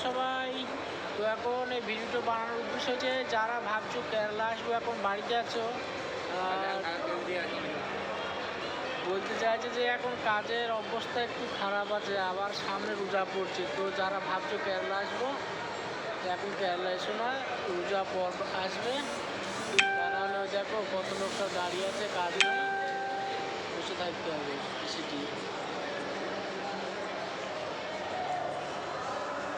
সবাই। তো এখন এই ভিডিওটা বানানোর উদ্দেশ্য হচ্ছে যারা ভাবছো কেরালা আসবো, এখন বাড়িতে আছো, বলতে চাইছে যে এখন কাজের অবস্থা একটু খারাপ আছে, আবার সামনে রোজা পড়ছে। তো যারা ভাবছো কেরালা আসবো, এখন কেরালা এসো না, রোজা পর আসবে। তা নাহলে দেখো কত লোকটা দাঁড়িয়ে আছে, কাজ নেই, বসে থাকতে হবে সিটি।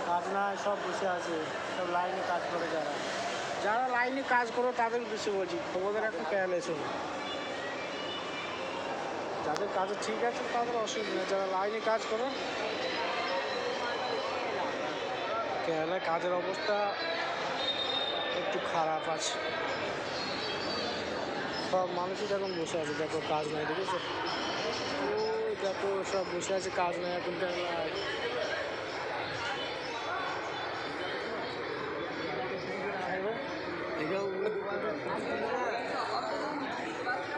কাজ না, সব বসে আছে, সব লাইনে কাজ করে। যারা লাইনে কাজ করো তাদের বেশি বলছি, তোমাদের এখন কেরালা এসো না। যাদের কাজে ঠিক আছে তাদের অসুবিধা, যারা লাইনে কাজ করো। কেরালায় কাজের অবস্থা একটু খারাপ আছে, সব মানুষই এখন বসে আছে, দেখো কাজ নাই, দেখেছো? ও দেখো সব বসে আছে, কাজ নাই এখন কেরালায়।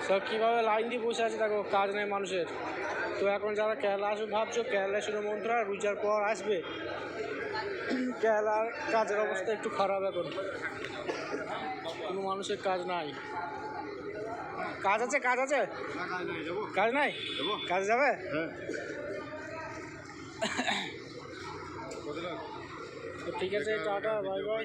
সব কীভাবে লাইন দিয়ে বসে আছে দেখো, কাজ নেই মানুষের। তো এখন যারা কেরালা আসবে ভাবছো, কেরালায় শুনে মন্ত্রা রোজার পর আসবে, কেরালার কাজের অবস্থা একটু খারাপ, এখন কোনো মানুষের কাজ নাই। কাজ আছে, কাজ আছে, কাজ নাই, কাজে যাবে। ঠিক আছে, টাটা, বাই বাই।